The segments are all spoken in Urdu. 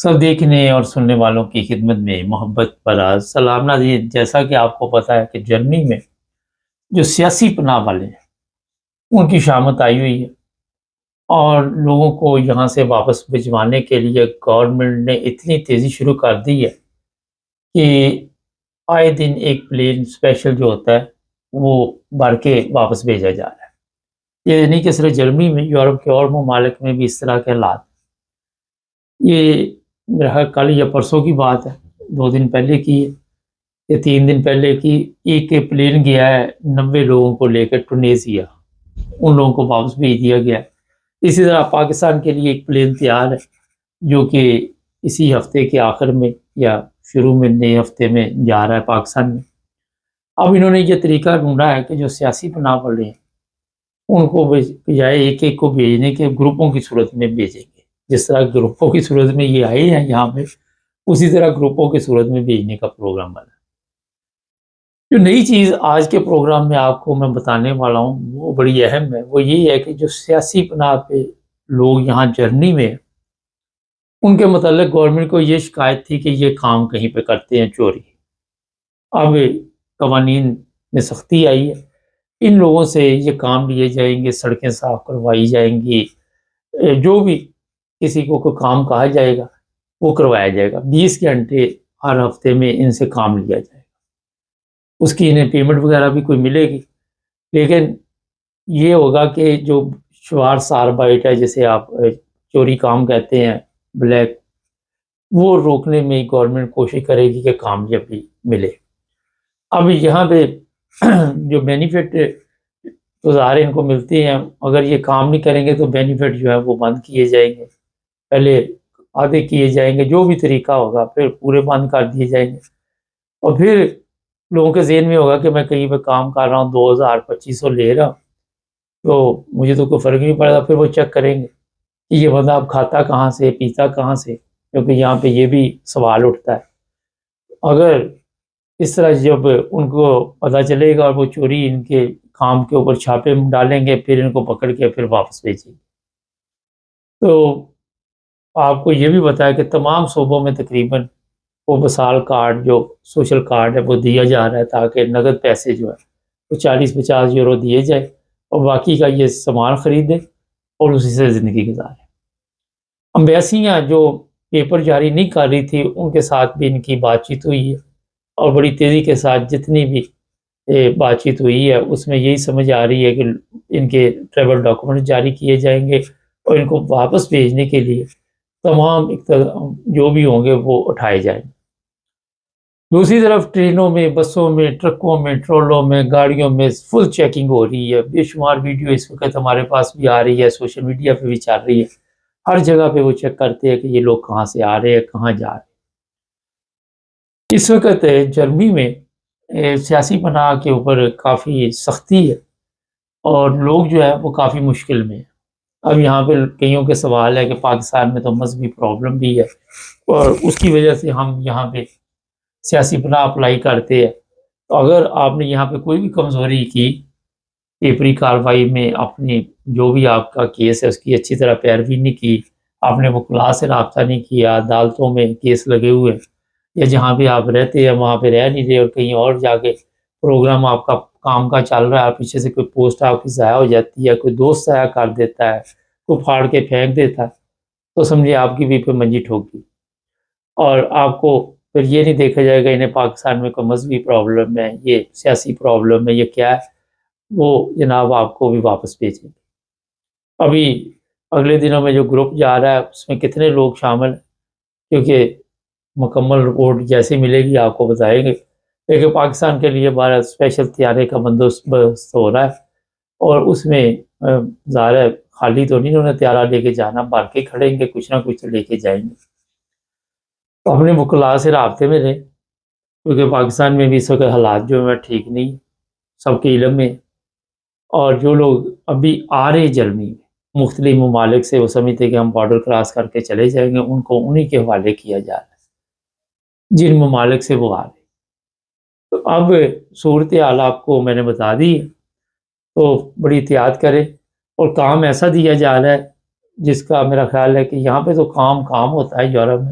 سب دیکھنے اور سننے والوں کی خدمت میں محبت برا سلام نازنین، جیسا کہ آپ کو پتہ ہے کہ جرمنی میں جو سیاسی پناہ والے ہیں ان کی شامت آئی ہوئی ہے، اور لوگوں کو یہاں سے واپس بھجوانے کے لیے گورنمنٹ نے اتنی تیزی شروع کر دی ہے کہ آئے دن ایک پلین اسپیشل جو ہوتا ہے وہ بھر کے واپس بھیجا جا رہا ہے۔ یہ نہیں کہ صرف جرمنی میں، یورپ کے اور ممالک میں بھی اس طرح کے حالات۔ یہ میرا خیال کل یا پرسوں کی بات ہے، 2 دن پہلے کی ہے یا 3 دن پہلے کی۔ ایک پلین گیا ہے 90 لوگوں کو لے کر ٹونیزیا، ان لوگوں کو واپس بھیج دیا گیا ہے۔ اسی طرح پاکستان کے لیے ایک پلین تیار ہے جو کہ اسی ہفتے کے آخر میں یا شروع میں نئے ہفتے میں جا رہا ہے پاکستان میں۔ اب انہوں نے یہ طریقہ ڈھونڈا ہے کہ جو سیاسی پناہ والے ہیں ان کو بجائے ایک ایک کو بھیجنے کے گروپوں کی صورت میں بھیجیں گے۔ جس طرح گروپوں کی صورت میں یہ آئے ہیں یہاں پہ، اسی طرح گروپوں کی صورت میں بھیجنے کا پروگرام بنا۔ جو نئی چیز آج کے پروگرام میں آپ کو میں بتانے والا ہوں وہ بڑی اہم ہے۔ وہ یہ ہے کہ جو سیاسی پناہ پہ لوگ یہاں جرمنی میں، ان کے متعلق گورنمنٹ کو یہ شکایت تھی کہ یہ کام کہیں پہ کرتے ہیں چوری۔ اب قوانین میں سختی آئی ہے، ان لوگوں سے یہ کام لیے جائیں گے، سڑکیں صاف کروائی جائیں گی، جو بھی کسی کو کوئی کام کہا جائے گا وہ کروایا جائے گا۔ 20 گھنٹے ہر ہفتے میں ان سے کام لیا جائے گا، اس کی انہیں پیمنٹ وغیرہ بھی کوئی ملے گی، لیکن یہ ہوگا کہ جو شوار سار بائٹ ہے، جسے آپ چوری کام کہتے ہیں، بلیک، وہ روکنے میں گورنمنٹ کوشش کرے گی کہ کامیابی ملے۔ اب یہاں پہ جو بینیفٹ تو ظاہر ان کو ملتے ہیں، اگر یہ کام نہیں کریں گے تو بینیفٹ جو ہے وہ بند کیے جائیں گے، پہلے آدھے کیے جائیں گے، جو بھی طریقہ ہوگا پھر پورے بند کر دیے جائیں گے، اور پھر لوگوں کے ذہن میں ہوگا کہ میں کہیں پہ کام کر رہا ہوں 2000-2500 لے رہا ہوں تو مجھے تو کوئی فرق نہیں پڑتا۔ پھر وہ چیک کریں گے کہ یہ بندہ اب کھاتا کہاں سے، پیتا کہاں سے، کیونکہ یہاں پہ یہ بھی سوال اٹھتا ہے۔ اگر اس طرح جب ان کو پتہ چلے گا اور وہ چوری ان کے کام کے اوپر چھاپے ڈالیں گے، پھر ان کو پکڑ کے پھر واپس بھیجیں گے۔ تو آپ کو یہ بھی بتایا کہ تمام صوبوں میں تقریباً وہ بسال کارڈ، جو سوشل کارڈ ہے، وہ دیا جا رہا ہے تاکہ نقد پیسے جو ہے وہ 40-50 یورو دیے جائے اور باقی کا یہ سامان خریدے اور اسی سے زندگی گزارے۔ امبیسیاں جو پیپر جاری نہیں کر رہی تھی ان کے ساتھ بھی ان کی بات چیت ہوئی ہے، اور بڑی تیزی کے ساتھ جتنی بھی بات چیت ہوئی ہے اس میں یہی سمجھ آ رہی ہے کہ ان کے ٹریول ڈاکومنٹ جاری کیے جائیں گے اور ان کو واپس بھیجنے کے لیے تمام جو بھی ہوں گے وہ اٹھائے جائیں گے۔ دوسری طرف ٹرینوں میں، بسوں میں، ٹرکوں میں، ٹرولوں میں، گاڑیوں میں فل چیکنگ ہو رہی ہے۔ بے شمار ویڈیو اس وقت ہمارے پاس بھی آ رہی ہے، سوشل میڈیا پہ بھی چل رہی ہے۔ ہر جگہ پہ وہ چیک کرتے ہیں کہ یہ لوگ کہاں سے آ رہے ہیں، کہاں جا رہے ہیں۔ اس وقت جرمنی میں سیاسی پناہ کے اوپر کافی سختی ہے اور لوگ جو ہے وہ کافی مشکل میں ہیں۔ اب یہاں پہ کئیوں کے سوال ہے کہ پاکستان میں تو مذہبی پرابلم بھی ہے اور اس کی وجہ سے ہم یہاں پہ سیاسی پناہ اپلائی کرتے ہیں، تو اگر آپ نے یہاں پہ کوئی بھی کمزوری کی پیپری کارروائی میں، اپنی جو بھی آپ کا کیس ہے اس کی اچھی طرح پیروی نہیں کی، آپ نے وکلاء سے رابطہ نہیں کیا، عدالتوں میں کیس لگے ہوئے ہیں، یا جہاں پہ آپ رہتے ہیں وہاں پہ رہ نہیں رہے اور کہیں اور جا کے پروگرام آپ کا کام کا چل رہا ہے، پیچھے سے کوئی پوسٹ آپ کی ضائع ہو جاتی ہے، کوئی دوست ضائع کر دیتا ہے، کوئی پھاڑ کے پھینک دیتا ہے، تو سمجھے آپ کی بھی پہ منجی ٹھوک دی، اور آپ کو پھر یہ نہیں دیکھا جائے گا انہیں پاکستان میں کوئی مذہبی پرابلم ہے، یہ سیاسی پرابلم ہے، یہ کیا ہے، وہ جناب آپ کو بھی واپس بھیجیں گے۔ ابھی اگلے دنوں میں جو گروپ جا رہا ہے اس میں کتنے لوگ شامل ہیں، کیونکہ مکمل رپورٹ جیسے ملے گی آپ کو بتائیں گے، لیکن پاکستان کے لیے بارہ اسپیشل طیارے کا بندوبست ہو رہا ہے، اور اس میں ظاہر ہے خالی تو نہیں انہوں نے طیارہ لے کے جانا، بھر کے کھڑیں گے، کچھ نہ کچھ تو لے کے جائیں گے۔ تو اپنے وکلاء سے رابطے میں رہیں، کیونکہ پاکستان میں بھی اس وقت حالات جو ہیں ٹھیک نہیں، سب کے علم میں، اور جو لوگ ابھی آ رہے جرمنی میں مختلف ممالک سے، وہ سمجھتے کہ ہم بارڈر کراس کر کے چلے جائیں گے، ان کو انہی کے حوالے کیا جا رہا ہے جن ممالک سے وہ آ رہے۔ تو اب صورتحال آپ کو میں نے بتا دی ہے، تو بڑی احتیاط کرے، اور کام ایسا دیا جا رہا ہے جس کا میرا خیال ہے کہ یہاں پہ تو کام ہوتا ہے یورپ میں،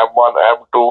M1 M2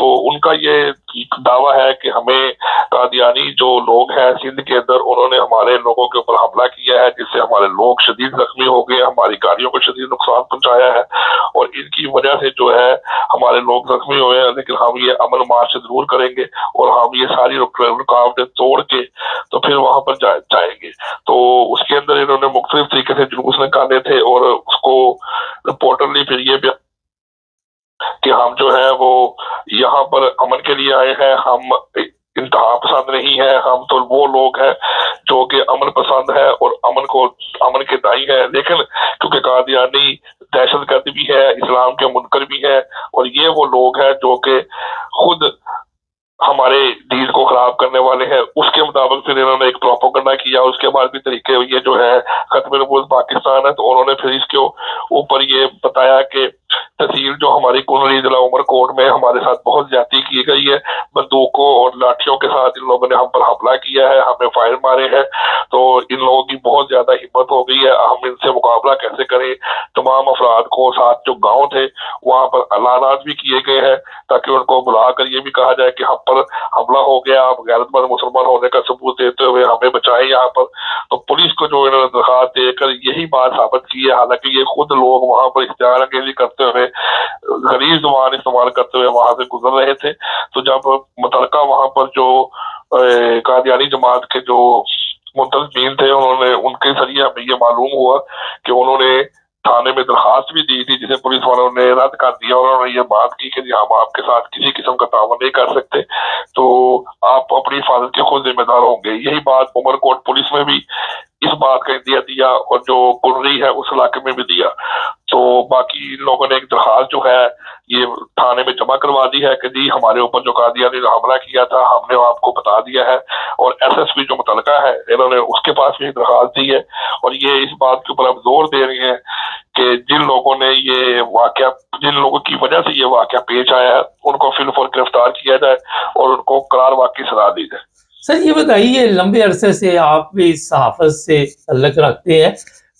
تو ان کا یہ دعویٰ ہے کہ ہمیں قادیانی جو لوگ ہیں سندھ کے اندر انہوں نے ہمارے لوگوں کے اوپر حملہ کیا ہے، جس سے ہمارے لوگ شدید زخمی ہو گئے، ہماری گاڑیوں کو شدید نقصان پہنچایا ہے، اور ان کی وجہ سے جو ہے ہمارے لوگ زخمی ہوئے ہیں، لیکن ہم یہ امن مارچ ضرور کریں گے اور ہم یہ ساری رکاوٹیں توڑ کے تو پھر وہاں پر جائیں گے۔ تو اس کے اندر انہوں نے مختلف طریقے سے جلوس نکالے تھے، اور اس کو رپورٹرلی پھر یہ بھی کہ ہم جو ہے وہ یہاں پر امن کے لیے آئے ہیں، ہم انتہا پسند نہیں ہے، ہم تو وہ لوگ ہیں جو کہ امن پسند ہے اور امن کے دائی ہے، لیکن کیونکہ قادیانی دہشت گرد بھی ہے، اسلام کے منکر بھی ہے، اور یہ وہ لوگ ہیں جو کہ خود ہمارے دین کو خراب کرنے والے ہیں۔ اس کے مطابق پھر انہوں نے ایک پروپیگنڈا کیا، اس کے بعد بھی طریقے یہ جو ہے ختم نبوت پاکستان ہے، تو انہوں نے پھر اس کے اوپر یہ بتایا کہ تحصیل جو ہماری کنری ضلع عمر کوٹ میں ہمارے ساتھ بہت زیادتی کی گئی ہے، بندوقوں اور لاٹھیوں کے ساتھ ان لوگوں نے ہم پر حملہ کیا ہے، ہمیں فائر مارے ہیں، تو ان لوگوں کی بہت زیادہ ہمت ہو گئی ہے، ہم ان سے مقابلہ کیسے کریں۔ تمام افراد کو ساتھ جو گاؤں تھے وہاں پر اعلانات بھی کیے گئے ہیں تاکہ ان کو بلا کر یہ بھی کہا جائے کہ ہم پر حملہ ہو گیا، آپ غیرت مند مسلمان ہونے کا ثبوت دیتے ہوئے ہمیں بچائیں یہاں پر۔ تو پولیس کو جو انہوں نے درخواست دے کر یہی بات ثابت کی ہے، حالانکہ یہ خود لوگ وہاں پر اشتعال انگیزی کرتے ہوئے غلیظ زبان استعمال کرتے ہوئے وہاں سے گزر رہے تھے۔ تو جب متعلقہ وہاں پر جو قادیانی جماعت کے جو منتظمین تھے انہوں نے ان کے ذریعے ہمیں یہ معلوم ہوا کہ انہوں نے تھانے میں درخواست بھی دی تھی، جسے پولیس والوں نے رد کر دیا، اور انہوں نے یہ بات کی کہ ہم آپ کے ساتھ کسی قسم کا تعاون نہیں کر سکتے، تو آپ اپنی حفاظت کے خود ذمہ دار ہوں گے۔ یہی بات عمر کوٹ پولیس میں بھی اس بات کا اندیا دیا، اور جو کنری ہے اس علاقے میں بھی دیا۔ تو باقی لوگوں نے ایک درخواست جو ہے یہ تھانے میں جمع کروا دی ہے کہ جی ہمارے اوپر جو قادیانی نے حملہ کیا تھا ہم نے آپ کو بتا دیا ہے، اور ایس ایس پی جو متعلقہ ہے انہوں نے اس کے پاس بھی درخواست دی ہے، اور یہ اس بات کے اوپر اب زور دے رہے ہیں کہ جن لوگوں کی وجہ سے یہ واقعہ پیش آیا ہے ان کو فی الفور گرفتار کیا جائے اور ان کو قرار واقعی سزا دی جائے۔ سر یہ بتائیے، لمبے عرصے سے آپ بھی اس صحافت سے تعلق رکھتے ہیں،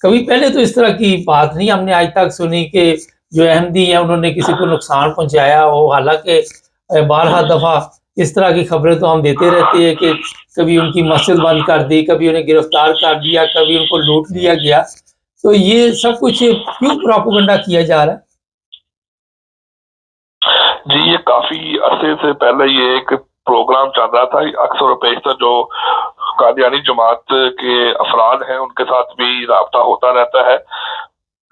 کبھی پہلے تو اس طرح کی بات نہیں ہم نے آج تک سنی کہ جو احمدی ہیں انہوں نے کسی کو نقصان پہنچایا ہو، حالانکہ بارہا دفعہ اس طرح کی خبریں تو ہم دیتے رہتے ہیں کہ کبھی ان کی مسجد بند کر دی، کبھی انہیں گرفتار کر دیا، کبھی ان کو لوٹ لیا گیا، تو یہ سب کچھ کیوں پروپیگنڈا کیا جا رہا ہے؟ جی یہ کافی عرصے سے پہلے یہ ایک پروگرام چل رہا تھا، اکثر و بیشتر جو قادیانی جماعت کے افراد ہیں ان کے ساتھ بھی رابطہ ہوتا رہتا ہے۔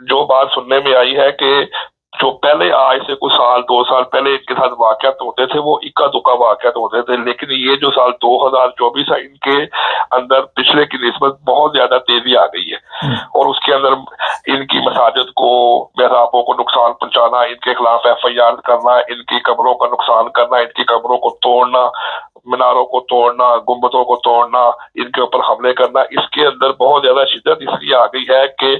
جو بات سننے میں آئی ہے کہ جو پہلے آج سے کچھ سال 2 سال پہلے ان کے ساتھ واقعات ہوتے تھے وہ اکا دکا واقعات ہوتے تھے، لیکن یہ جو سال 2024 ہے ان کے اندر پچھلے کی نسبت بہت زیادہ تیزی آ گئی ہے، اور اس کے اندر ان کی مساجد کو محرابوں کو نقصان پہنچانا، ان کے خلاف FIR کرنا، ان کی قبروں کا نقصان کرنا، ان کی قبروں کو توڑنا، میناروں کو توڑنا، گنبدوں کو توڑنا، ان کے اوپر حملے کرنا، اس کے اندر بہت زیادہ شدت اس لیے آ گئی ہے کہ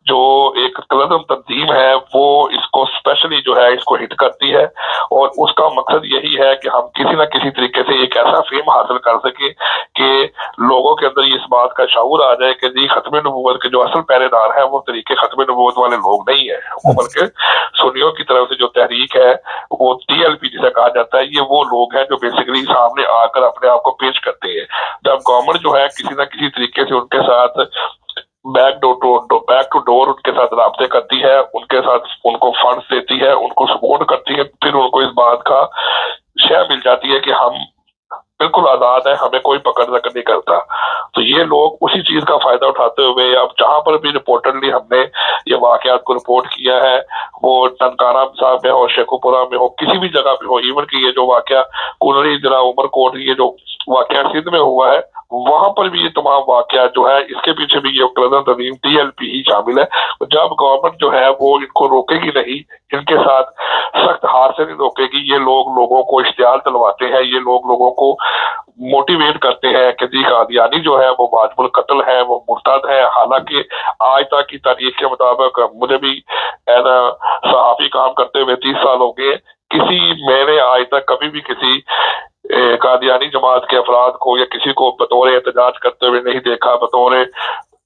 جو ایک تنظیم تنظیم ہے وہ اس کو اسپیشلی جو ہے اس کو ہٹ کرتی ہے، اور اس کا مقصد یہی ہے کہ ہم کسی نہ کسی طریقے سے ایک ایسا فیم حاصل کر سکیں کہ لوگوں کے اندر اس بات کا شعور آ جائے کہ جی ختم نبوت کے جو اصل پہرے دار ہیں وہ طریقے ختم نبوت والے لوگ نہیں ہیں، وہ بلکہ سنیوں کی طرف سے جو تحریک ہے وہ TLP جسے کہا جاتا ہے، یہ وہ لوگ ہیں جو بیسیکلی سامنے آ کر اپنے آپ کو پیش کرتے ہیں۔ جب گورنمنٹ جو ہے کسی نہ کسی طریقے سے ان کے ساتھ بیک ٹو ڈور ان کے ساتھ رابطے کرتی ہے، ان کے ساتھ ان کو فنڈز دیتی ہے، ان کو سپورٹ کرتی ہے، پھر ان کو اس بات کا شے مل جاتی ہے کہ ہم بالکل آزاد ہیں، ہمیں کوئی پکڑ نہیں کرتا، تو یہ لوگ اسی چیز کا فائدہ اٹھاتے ہوئے اب جہاں پر بھی رپورٹرلی ہم نے یہ واقعات کو رپورٹ کیا ہے، وہ ننکانہ صاحب میں ہو، شیخو پورہ میں ہو، کسی بھی جگہ پہ ہو، ایون کہ یہ جو واقعہ کنری ضلع عمر کوٹ یہ جو واقعہ سندھ میں ہوا ہے وہاں پر بھی یہ تمام واقعات جو ہے اس کے پیچھے بھی یہ تنظیم TLP ہی شامل ہے۔ جب گورنمنٹ جو ہے وہ ان کو روکے گی نہیں، ان کے ساتھ سخت ہاتھ سے نہیں روکے گی، یہ لوگ لوگوں کو اشتعال دلواتے ہیں، یہ لوگ لوگوں کو موٹیویٹ کرتے ہیں کہ جی قادیانی جو ہے وہ واجب القتل ہے، وہ مرتد ہے، حالانکہ آج تک کی تاریخ کے مطابق مجھے بھی ایز اے صحافی کام کرتے ہوئے 30 سال ہو گئے، میں نے آج تک کبھی بھی کسی قادیانی جماعت کے افراد کو یا کسی کو بطور احتجاج کرتے ہوئے نہیں دیکھا، بطور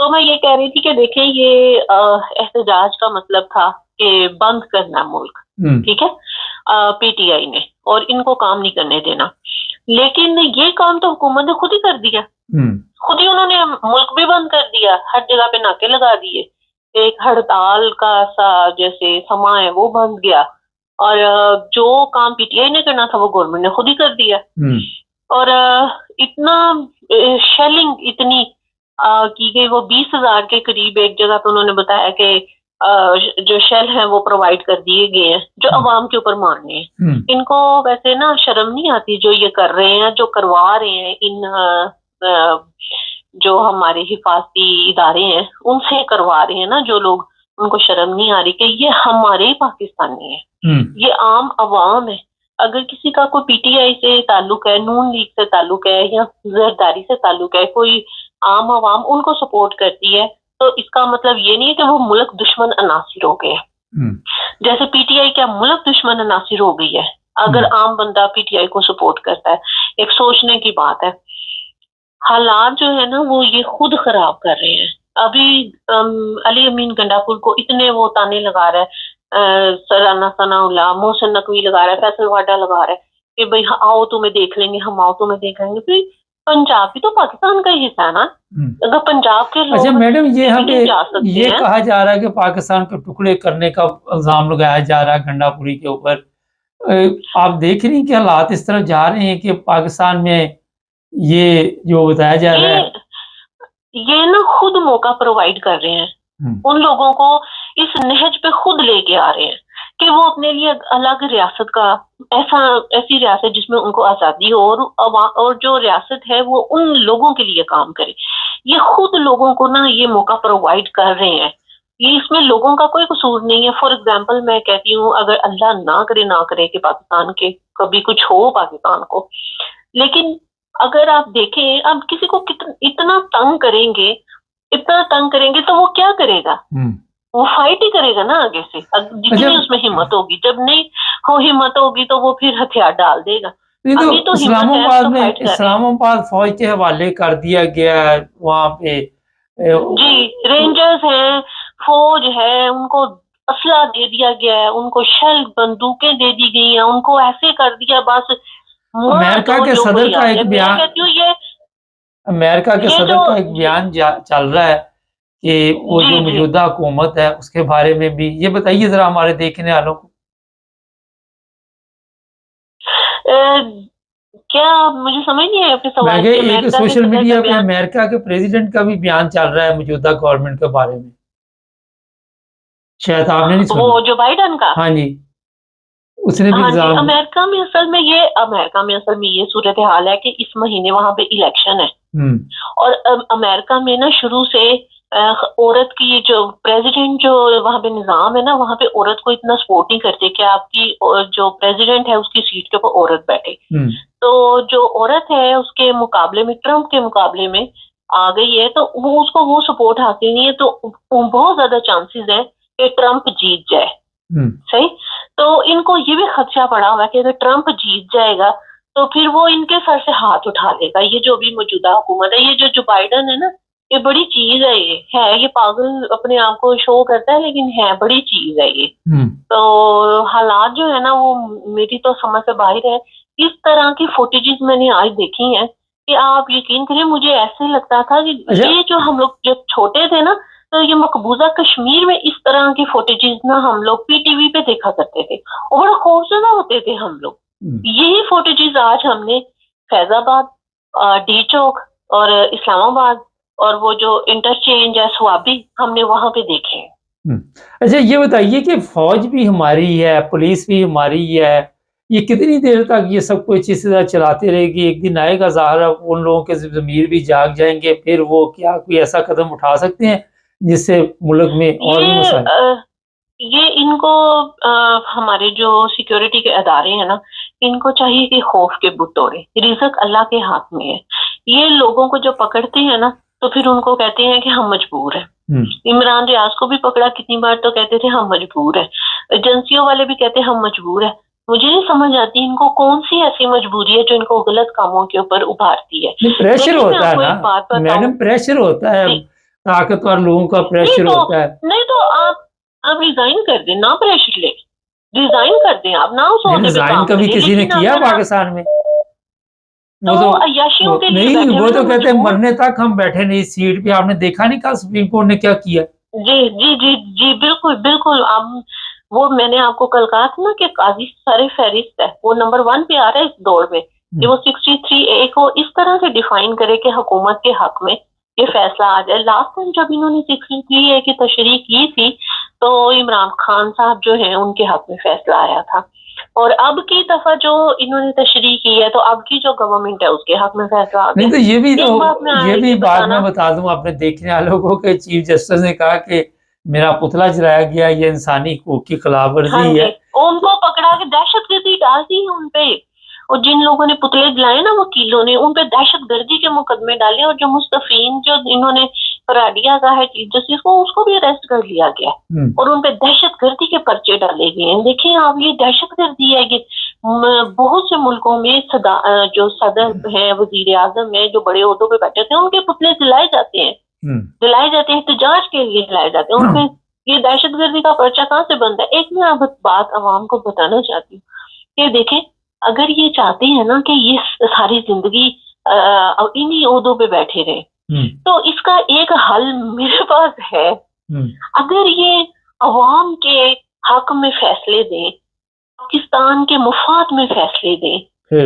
تو میں یہ کہہ رہی تھی کہ دیکھیں یہ احتجاج کا مطلب تھا کہ بند کرنا ملک، ٹھیک ہے، پی ٹی آئی نے، اور ان کو کام نہیں کرنے دینا، لیکن یہ کام تو حکومت نے خود ہی کر دیا، خود ہی انہوں نے ملک بھی بند کر دیا، ہر جگہ پہ ناکے لگا دیے، ایک ہڑتال کا سا جیسے سما ہے وہ بند گیا، اور جو کام پی ٹی آئی نے کرنا تھا وہ گورنمنٹ نے خود ہی کر دیا، اور اتنا شیلنگ اتنی کی گئی، وہ 20,000 کے قریب ایک جگہ پہ انہوں نے بتایا کہ جو شیل ہیں وہ پرووائڈ کر دیے گئے ہیں جو عوام کے اوپر مارنے ہیں۔ ان کو ویسے نا شرم نہیں آتی جو یہ کر رہے ہیں، جو کروا رہے ہیں ان جو ہمارے حفاظتی ادارے ہیں ان سے کروا رہے ہیں نا جو لوگ، ان کو شرم نہیں آ رہی کہ یہ ہمارے ہی پاکستانی ہیں، یہ عام عوام ہے۔ اگر کسی کا کوئی پی ٹی آئی سے تعلق ہے، نون لیگ سے تعلق ہے یا زرداری سے تعلق ہے، کوئی عام عوام ان کو سپورٹ کرتی ہے، تو اس کا مطلب یہ نہیں ہے کہ وہ ملک دشمن عناصر ہو گئے، جیسے پی ٹی آئی کیا ملک دشمن عناصر ہو گئی ہے اگر عام بندہ پی ٹی آئی کو سپورٹ کرتا ہے۔ ایک سوچنے کی بات ہے، حالات جو ہے نا وہ یہ خود خراب کر رہے ہیں۔ ابھی علی امین گنڈاپور کو اتنے وہ تانے لگا رہا ہے، سرانا ثناء اللہ، محسن نقوی لگا رہا ہے، فیصل واڈا لگا رہا ہے کہ بھئی آؤ تمہیں دیکھ لیں گے، ہم آؤ تمہیں دیکھ لیں گے۔ پھر پنجاب بھی تو پاکستان کا ہی حصہ ہے نا، اگر پنجاب کے لوگ اچھا میڈم یہاں پہ جا سکتے یہ ہیں۔ کہا جا رہا ہے کہ پاکستان کے ٹکڑے کرنے کا الزام لگایا جا رہا ہے گنڈاپوری کے اوپر، آپ دیکھ رہی ہیں کہ حالات اس طرح جا رہے ہیں کہ پاکستان میں یہ جو بتایا جا رہا ہے یہ نا خود موقع پرووائڈ کر رہے ہیں ان لوگوں کو، اس نہج پہ خود لے کے آ رہے ہیں کہ وہ اپنے لیے الگ ریاست کا ایسی ریاست جس میں ان کو آزادی ہو، اور جو ریاست ہے وہ ان لوگوں کے لیے کام کرے۔ یہ خود لوگوں کو نا یہ موقع پرووائڈ کر رہے ہیں، یہ اس میں لوگوں کا کوئی قصور نہیں ہے۔ فار ایگزامپل میں کہتی ہوں اگر اللہ نہ کرے کہ پاکستان کے کبھی کچھ ہو پاکستان کو، لیکن اگر آپ دیکھیں اب کسی کو اتنا تنگ کریں گے تو وہ کیا کرے گا؟ وہ فائٹ ہی کرے گا نا آگے سے، جتنی اس میں ہمت ہوگی۔ جب نہیں ہمت ہوگی تو وہ پھر ہتھیار ڈال دے گا۔ تو اسلام آباد میں اسلام آباد فوج کے حوالے کر دیا گیا ہے، وہاں پہ جی رینجرز ہیں، فوج ہے، ان کو اسلحہ دے دیا گیا ہے، ان کو شیل بندوقیں دے دی گئی ہیں، ان کو ایسے کر دیا بس۔ امریکہ کے صدر کا ایک بیان امریکہ کے صدر کا ایک بیان چل رہا ہے کہ وہ جو موجودہ حکومت ہے اس کے بارے میں بھی یہ بتائیے ذرا ہمارے دیکھنے والوں کو۔ کیا مجھے سمجھ نہیں ہے اپنے سوال سے۔ ایک سوشل میڈیا پہ امریکہ کے پریزیڈنٹ کا بھی بیان چل رہا ہے موجودہ گورنمنٹ کے بارے میں، شاید آپ نے نہیں سنا۔ وہ جو بائیڈن کا؟ ہاں جی، اس نے بھی امریکہ میں اصل میں یہ صورتحال ہے کہ اس مہینے وہاں پہ الیکشن ہے، اور امریکہ میں نا شروع سے عورت کی جو پریزیڈنٹ جو وہاں پہ نظام ہے نا، وہاں پہ عورت کو اتنا سپورٹ نہیں کرتے کہ آپ کی جو پریزیڈنٹ ہے اس کی سیٹ کے اوپر عورت بیٹھے۔ تو جو عورت ہے اس کے مقابلے میں، ٹرمپ کے مقابلے میں آ گئی ہے، تو اس کو وہ سپورٹ حاصل نہیں ہے، تو بہت زیادہ چانسز ہیں کہ ٹرمپ جیت جائے۔ صحیح، تو ان کو یہ بھی خدشہ پڑا ہوا ہے کہ اگر ٹرمپ جیت جائے گا تو پھر وہ ان کے سر سے ہاتھ اٹھا لے گا۔ یہ جو بھی موجودہ حکومت ہے، یہ جو بائیڈن ہے نا، یہ بڑی چیز ہے، یہ پاگل اپنے آپ کو شو کرتا ہے لیکن ہے بڑی چیز ہے یہ۔ تو حالات جو ہے نا وہ میری تو سمجھ سے باہر ہے۔ اس طرح کی فوٹیجز میں نے آج دیکھی ہیں کہ آپ یقین کریں مجھے ایسے لگتا تھا کہ یہ جو ہم لوگ جب چھوٹے تھے نا، تو یہ مقبوضہ کشمیر میں اس طرح کی فوٹیجز نا ہم لوگ پی ٹی وی پہ دیکھا کرتے تھے اور بڑا خوفزدہ ہوتے تھے ہم لوگ۔ یہی فوٹیجز آج ہم نے فیض آباد، ڈی چوک اور اسلام آباد اور وہ جو انٹرچینج ہے سوابی، ہم نے وہاں پہ دیکھے ہیں۔ اچھا یہ بتائیے کہ فوج بھی ہماری ہے، پولیس بھی ہماری ہے، یہ کتنی دیر تک یہ سب کچھ اسی طرح چلاتے رہے گی؟ ایک دن آئے گا ظاہر ان لوگوں کے ضمیر بھی جاگ جائیں گے، پھر وہ کیا کوئی ایسا قدم اٹھا سکتے ہیں جس سے ملک میں اور بھی مسائل؟ یہ ان کو ہمارے جو سیکیورٹی کے ادارے ہیں نا، ان کو چاہیے کہ خوف کے بت توڑے۔ رزق اللہ کے ہاتھ میں ہے۔ یہ لوگوں کو جو پکڑتے ہیں نا تو پھر ان کو کہتے ہیں کہ ہم مجبور ہیں۔ عمران ریاض کو بھی پکڑا کتنی بار تو کہتے تھے ہم مجبور ہیں، ایجنسیوں والے بھی کہتے ہیں ہم مجبور ہیں۔ مجھے نہیں سمجھ آتی ان کو کون سی ایسی مجبوری ہے جو ان کو غلط کاموں کے اوپر ابھارتی ہے۔ پریشر ہوتا ہے نا میڈم، پریشر ہوتا ہے طاقتور لوگوں کا پریشر ہوتا ہے. نہیں تو آپ ریزائن کر دیں، نہ پریشر لے، ریزائن کر دیں آپ، نہ اس عہدے پہ ریزائن کام کبھی کریں، کسی نے لیکن کیا اگر آپ پاکستان میں؟ تو عیاشیوں کے لیے نہیں، بیٹھے وہ ہوئے تو نا کہتے ہیں مجبور۔ مرنے تک ہم بیٹھے نہیں سیٹ پہ. آپ نے دیکھا نہیں کل سپریم کورٹ نے کیا کیا؟ جی جی جی جی بالکل بالکل. وہ میں نے آپ کو کل کہا تھا نا کہ قاضی سر فہرست ہے، وہ نمبر 1 پہ آ رہا ہے اس دور میں کہ وہ 63A کو اس طرح سے ڈیفائن کرے کہ حکومت کے حق میں یہ فیصلہ آ جائے. لاسٹ ٹائم جب انہوں نے 63A کی تشریح کی تھی تو عمران خان صاحب جو ہیں ان کے حق میں فیصلہ آیا تھا، اور اب کی دفعہ جو انہوں نے تشریح کی ہے تو اب کی جو گورنمنٹ ہے اس کے حق میں فیصلہ آ گیا. نہیں تو یہ بھی بات میں بتانا، بتا دوں اپنے دیکھنے والوں کو کہ چیف جسٹس نے کہا کہ میرا پتلا جلایا گیا، یہ انسانی حقوق کی خلاف ورزی ہے. ان کو پکڑا کے دہشت گردی ڈال دی ان پہ، اور جن لوگوں نے پتلے جلائے نا وکیلوں نے ان پہ دہشت گردی کے مقدمے ڈالے، اور جو مستفین جو انہوں نے راڈیا کا ہے چیف جسٹس کو، اس کو بھی اریسٹ کر لیا گیا اور ان پہ دہشت گردی کے پرچے ڈالے گئے ہیں. دیکھیں آپ، یہ دہشت گردی ہے. یہ بہت سے ملکوں میں جو صدر ہیں، وزیر اعظم ہیں، جو بڑے عہدوں پہ بیٹھے تھے، ان کے پتلے جلائے جاتے ہیں، احتجاج کے لیے جلائے جاتے ہیں. ان پہ یہ دہشت گردی کا پرچہ کہاں سے بنتا ہے؟ ایک میں بات عوام کو بتانا چاہتی ہوں کہ دیکھیں، اگر یہ چاہتے ہیں نا کہ یہ ساری زندگی انہی عہدوں پہ بیٹھے رہے تو اس کا ایک حل میرے پاس ہے. اگر یہ عوام کے حق میں فیصلے دیں، پاکستان کے مفاد میں فیصلے دیں،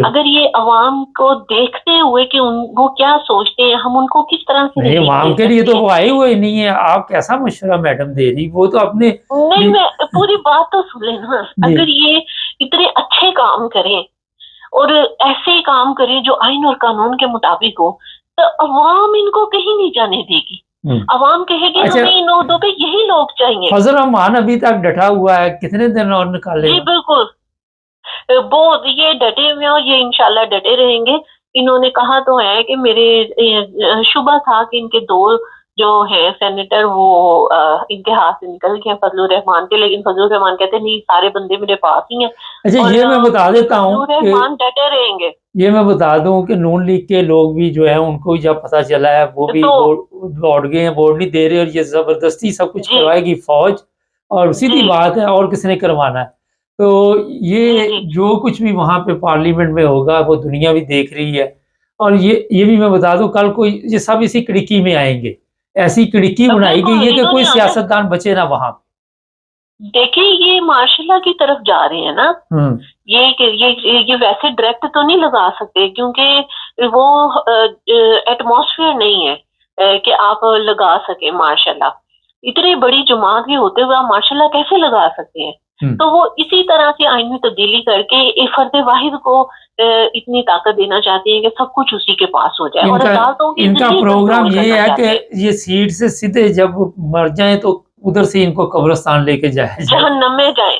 اگر یہ عوام کو دیکھتے ہوئے کہ وہ کیا سوچتے ہیں، ہم ان کو کس طرح سے نہیں، عوام کے لیے تو وہ آئے ہوئے نہیں ہے. آپ کیسا مشورہ میڈم دے رہی؟ وہ تو اپنے نہیں، میں پوری بات تو سن لینا. اگر یہ اتنے اچھے کام کریں اور ایسے کام کریں جو آئین اور قانون کے مطابق ہو تو عوام ان کو کہیں نہیں جانے دے گی. عوام کہے گی ہمیں ان عہدوں پہ یہی لوگ چاہیے. فضل الرحمان ابھی تک ڈٹا ہوا ہے، کتنے دن اور نکالے؟ جی بالکل، بہت یہ ڈٹے ہوئے اور یہ انشاءاللہ ڈٹے رہیں گے. انہوں نے کہا تو ہے کہ میرے شبہ تھا کہ ان کے 2 جو ہیں سینیٹر وہ ان کے ہاتھ سے نکل گئے فضل الرحمان کے، لیکن فضل الرحمان کہتے نہیں، سارے بندے میرے پاس ہی ہیں. اچھا، یہ میں بتا دیتا ہوں فضل الرحمان ڈٹے رہیں گے. یہ میں بتا دوں کہ نون لیگ کے لوگ بھی جو ہے ان کو جب پتہ چلا ہے وہ بھی لوٹ گئے ہیں، ووٹ نہیں دے رہے، اور یہ زبردستی سب کچھ کروائے گی فوج. اور سیدھی بات ہے، اور کس نے کروانا ہے؟ تو یہ جو کچھ بھی وہاں پہ پارلیمنٹ میں ہوگا وہ دنیا بھی دیکھ رہی ہے. اور یہ بھی میں بتا دوں کل کو یہ سب اسی کڑکی میں آئیں گے. ایسی کڑکی بنائی گئی ہے کہ کوئی سیاستدان بچے نہ وہاں. دیکھیں یہ مارشل لا کی طرف جا رہے ہیں نا. یہ ویسے ڈائریکٹ تو نہیں لگا سکتے کیونکہ وہ ایٹماسفیئر نہیں ہے کہ آپ لگا سکیں مارشل لا. اتنی بڑی جماعت کے ہوتے ہوئے آپ مارشل لا کیسے لگا سکتے ہیں؟ تو وہ اسی طرح سے آئین میں تبدیلی کر کے ایک فرد واحد کو اتنی طاقت دینا چاہتے ہیں کہ سب کچھ اسی کے پاس ہو جائے. اور ان کا پروگرام یہ ہے کہ یہ سیٹ سے سیدھے جب مر جائیں تو ادھر سے ان کو قبرستان لے کے جائے، جہنم میں جائیں.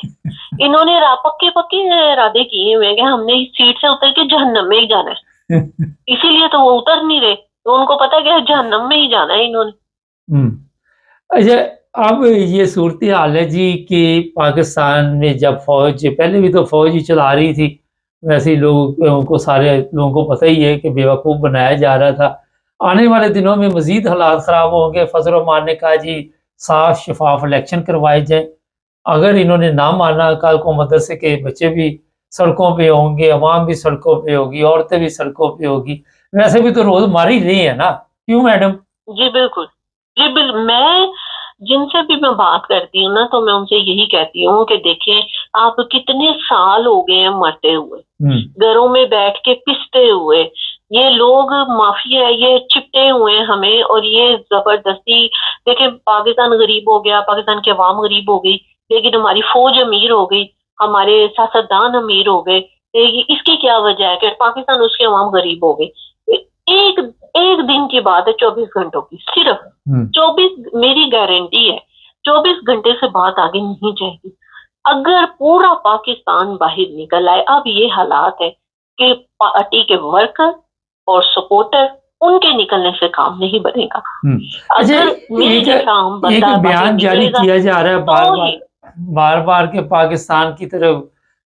انہوں نے پکے ارادے کیے ہوئے کہ ہم نے اس سیٹ سے اتر کے جہنم میں ہی جانا ہے. اسی لیے تو وہ اتر نہیں رہے، تو ان کو پتا کہ جہنم میں ہی جانا ہے انہوں نے. اچھا، اب یہ صورتحال ہے جی کہ پاکستان میں جب فوج، پہلے بھی تو فوج ہی چلا رہی تھی، ویسے ہی لوگوں کو، سارے لوگوں کو پتہ ہی ہے کہ بیوقوف بنایا جا رہا تھا. آنے والے دنوں میں مزید حالات خراب ہوں گے. فضل الرحمان نے کہا جی صاف شفاف الیکشن کروائے جائیں. اگر انہوں نے نہ مانا، کل کو مدرسے کے بچے بھی سڑکوں پہ ہوں گے، عوام بھی سڑکوں پہ ہوگی، عورتیں بھی سڑکوں پہ ہوگی. ویسے بھی تو روز مار ہی رہی ہیں نا، کیوں میڈم؟ جی بالکل، جی بالکل. میں جن سے بھی میں بات کرتی ہوں نا تو میں ان سے یہی کہتی ہوں کہ دیکھیں آپ کتنے سال ہو گئے ہیں مرتے ہوئے، گھروں میں بیٹھ کے پستے ہوئے. یہ لوگ مافیا، یہ چپٹے ہوئے ہیں ہمیں، اور یہ زبردستی. دیکھیں پاکستان غریب ہو گیا، پاکستان کی عوام غریب ہو گئی، لیکن ہماری فوج امیر ہو گئی، ہمارے سیاستدان امیر ہو گئے. اس کی کیا وجہ ہے کہ پاکستان اس کی عوام غریب ہو گئی؟ ایک دن کی بات ہے، 24 گھنٹوں کی، صرف 24. میری گارنٹی ہے 24 گھنٹے سے بات آگے نہیں جائے گی. اگر پورا پاکستان باہر نکل آئے، اب یہ حالات ہے کہ پارٹی کے ورکر اور سپورٹر ان کے نکلنے سے کام نہیں بنے گا. اگر ایک بیان جاری کیا جا رہا ہے بار بار کہ پاکستان کی طرف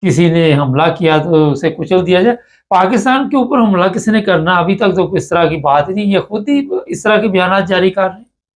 کسی نے حملہ کیا تو اسے کچل دیا جائے. پاکستان کے اوپر حملہ کسی نے کرنا، ابھی تک تو اس طرح کی بات نہیں. یہ خود ہی اس طرح کے بیانات جاری کر رہے ہیں.